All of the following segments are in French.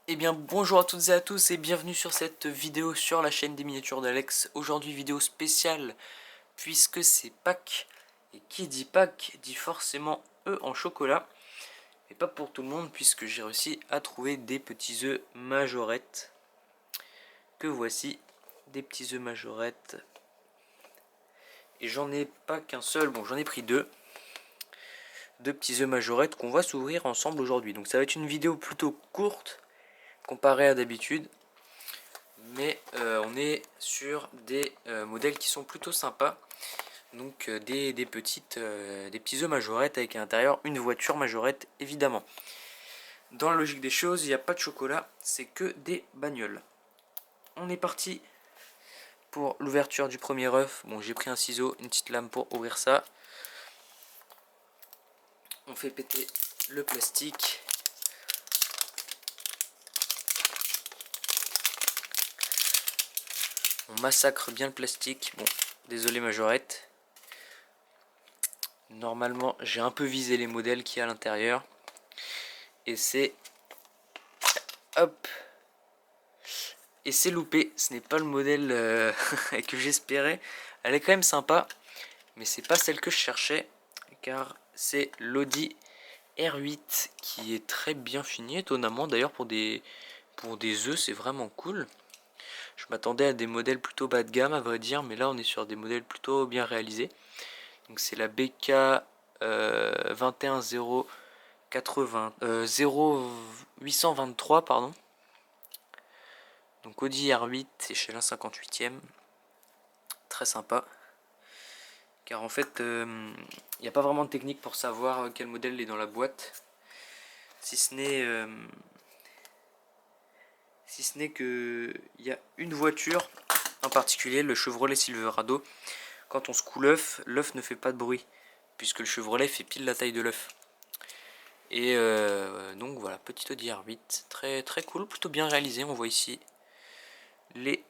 Eh bien bonjour à toutes et à tous et bienvenue sur cette vidéo sur la chaîne des miniatures d'Alex. Aujourd'hui vidéo spéciale puisque c'est Pâques. Et qui dit Pâques dit forcément œufs en chocolat. Et pas pour tout le monde puisque j'ai réussi à trouver des petits œufs majorettes. Que voici, des petits œufs majorettes. Et j'en ai pas qu'un seul, bon j'en ai pris deux. Deux petits œufs majorettes qu'on va s'ouvrir ensemble aujourd'hui. Donc ça va être une vidéo plutôt courte comparée à d'habitude. Mais on est sur des modèles qui sont plutôt sympas. Donc des petits œufs majorettes avec à l'intérieur une voiture majorette évidemment. Dans la logique des choses, il n'y a pas de chocolat, c'est que des bagnoles. On est parti pour l'ouverture du premier œuf. Bon, j'ai pris un ciseau, une petite lame pour ouvrir ça. On fait péter le plastique. On massacre bien le plastique. Bon, désolé majorette. Normalement, j'ai un peu visé les modèles qu'il y a à l'intérieur. Et c'est... Hop. Et c'est loupé. Ce n'est pas le modèle que j'espérais. Elle est quand même sympa. Mais c'est pas celle que je cherchais. Car c'est l'Audi R8 qui est très bien fini. Étonnamment d'ailleurs pour des œufs, c'est vraiment cool. Je m'attendais à des modèles plutôt bas de gamme à vrai dire. Mais là on est sur des modèles plutôt bien réalisés. Donc c'est la BK 21080 0823 pardon. Donc Audi R8 c'est chez l'158e. Très sympa. Car en fait il n'y a pas vraiment de technique pour savoir quel modèle est dans la boîte. Si ce n'est que il y a une voiture en particulier, le Chevrolet Silverado. Quand on secoue l'œuf, l'œuf ne fait pas de bruit. Puisque le Chevrolet fait pile la taille de l'œuf. Et donc voilà, petit Audi R8, très, très cool, plutôt bien réalisé. On voit ici les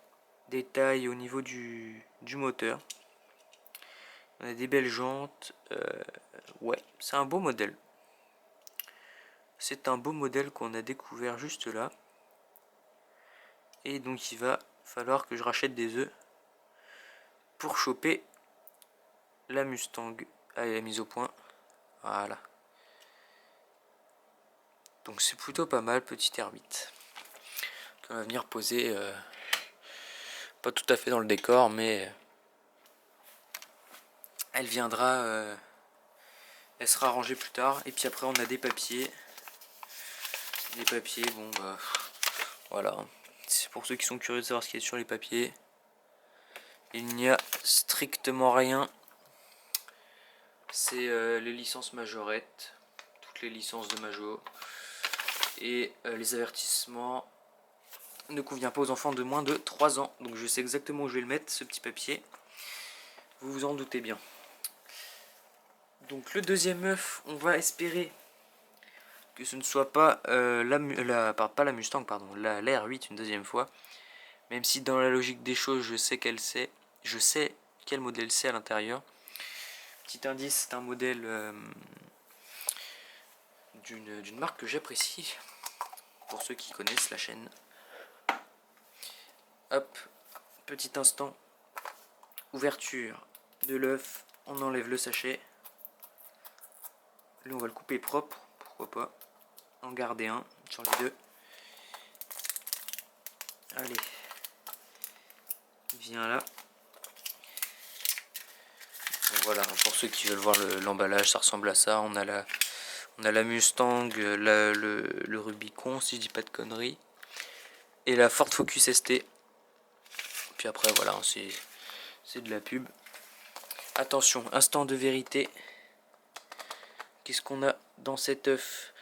détails au niveau du moteur. On a des belles jantes. Ouais, c'est un beau modèle. C'est un beau modèle qu'on a découvert juste là. Et donc il va falloir que je rachète des œufs pour choper la Mustang. Allez, la mise au point. Voilà. Donc c'est plutôt pas mal, petit R8. On va venir poser, pas tout à fait dans le décor, mais elle viendra, elle sera rangée plus tard. Et puis après on a des papiers. Les papiers, bon bah voilà. C'est pour ceux qui sont curieux de savoir ce qu'il y a sur les papiers. Il n'y a strictement rien. C'est les licences majorettes, toutes les licences de Majo. Et les avertissements ne convient pas aux enfants de moins de 3 ans. Donc je sais exactement où je vais le mettre, ce petit papier. Vous vous en doutez bien. Donc le deuxième œuf, on va espérer que ce ne soit pas pas la Mustang, pardon, la R8 une deuxième fois. Même si dans la logique des choses, je sais quel modèle c'est à l'intérieur. Petit indice, c'est un modèle d'une marque que j'apprécie, pour ceux qui connaissent la chaîne. Hop, petit instant, ouverture de l'œuf, on enlève le sachet. Là on va le couper propre, pourquoi pas, en garder un sur les deux. Allez, viens là. Donc voilà, pour ceux qui veulent voir l'emballage, ça ressemble à ça. On a la Mustang, le Rubicon, si je dis pas de conneries, et la Ford Focus ST. Puis après, voilà, c'est de la pub. Attention, instant de vérité. Qu'est-ce qu'on a dans cet œuf?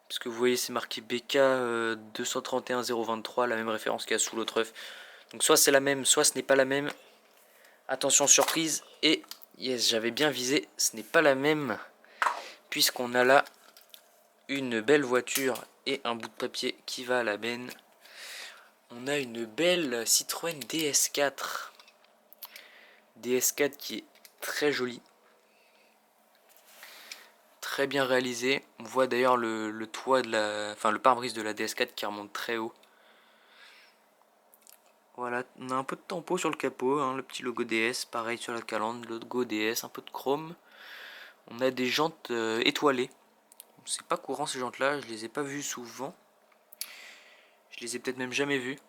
Parce que vous voyez, c'est marqué BK 231 023, la même référence qu'il y a sous l'autre œuf. Donc soit c'est la même, soit ce n'est pas la même. Attention, surprise. Et yes, j'avais bien visé, ce n'est pas la même. Puisqu'on a là une belle voiture et un bout de papier qui va à la benne. On a une belle Citroën DS4. DS4 qui est très jolie. très bien réalisé. On voit d'ailleurs le toit de le pare-brise de la DS4 qui remonte très haut. Voilà, on a un peu de tempo sur le capot, hein, le petit logo DS, pareil sur la calandre, le logo DS, un peu de chrome. On a des jantes étoilées. C'est pas courant ces jantes-là, je les ai pas vues souvent. Je les ai peut-être même jamais vues.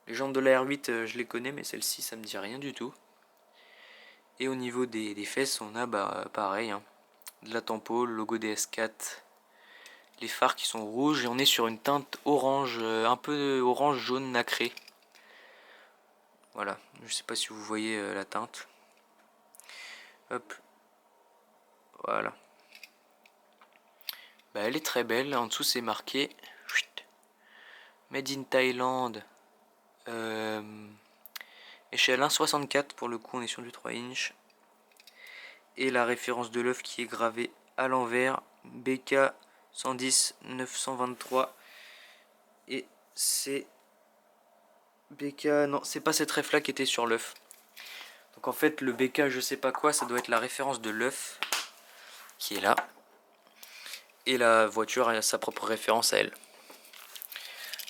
Les jantes de la R8, je les connais, mais celle-ci, ça me dit rien du tout. Et au niveau des fesses, on a pareil, hein, de la tempo, le logo DS4, les phares qui sont rouges, et on est sur une teinte orange, un peu orange jaune nacré. Voilà, je sais pas si vous voyez la teinte. Hop, voilà. Bah, elle est très belle, en dessous c'est marqué Made in Thailand, échelle 1,64, pour le coup on est sur du 3 inch. Et la référence de l'œuf qui est gravée à l'envers, BK 110 923. Et c'est BK, non, c'est pas cette ref là qui était sur l'œuf. Donc en fait le BK je sais pas quoi, ça doit être la référence de l'œuf qui est là. Et la voiture a sa propre référence à elle.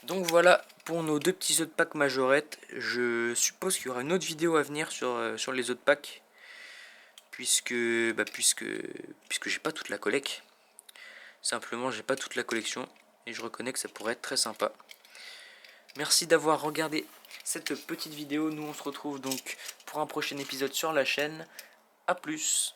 Donc voilà pour nos deux petits œufs de pack majorettes. Je suppose qu'il y aura une autre vidéo à venir sur les œufs de pack. Puisque j'ai pas toute la collecte. Simplement j'ai pas toute la collection. Et je reconnais que ça pourrait être très sympa. Merci d'avoir regardé cette petite vidéo. Nous on se retrouve donc pour un prochain épisode sur la chaîne. A plus.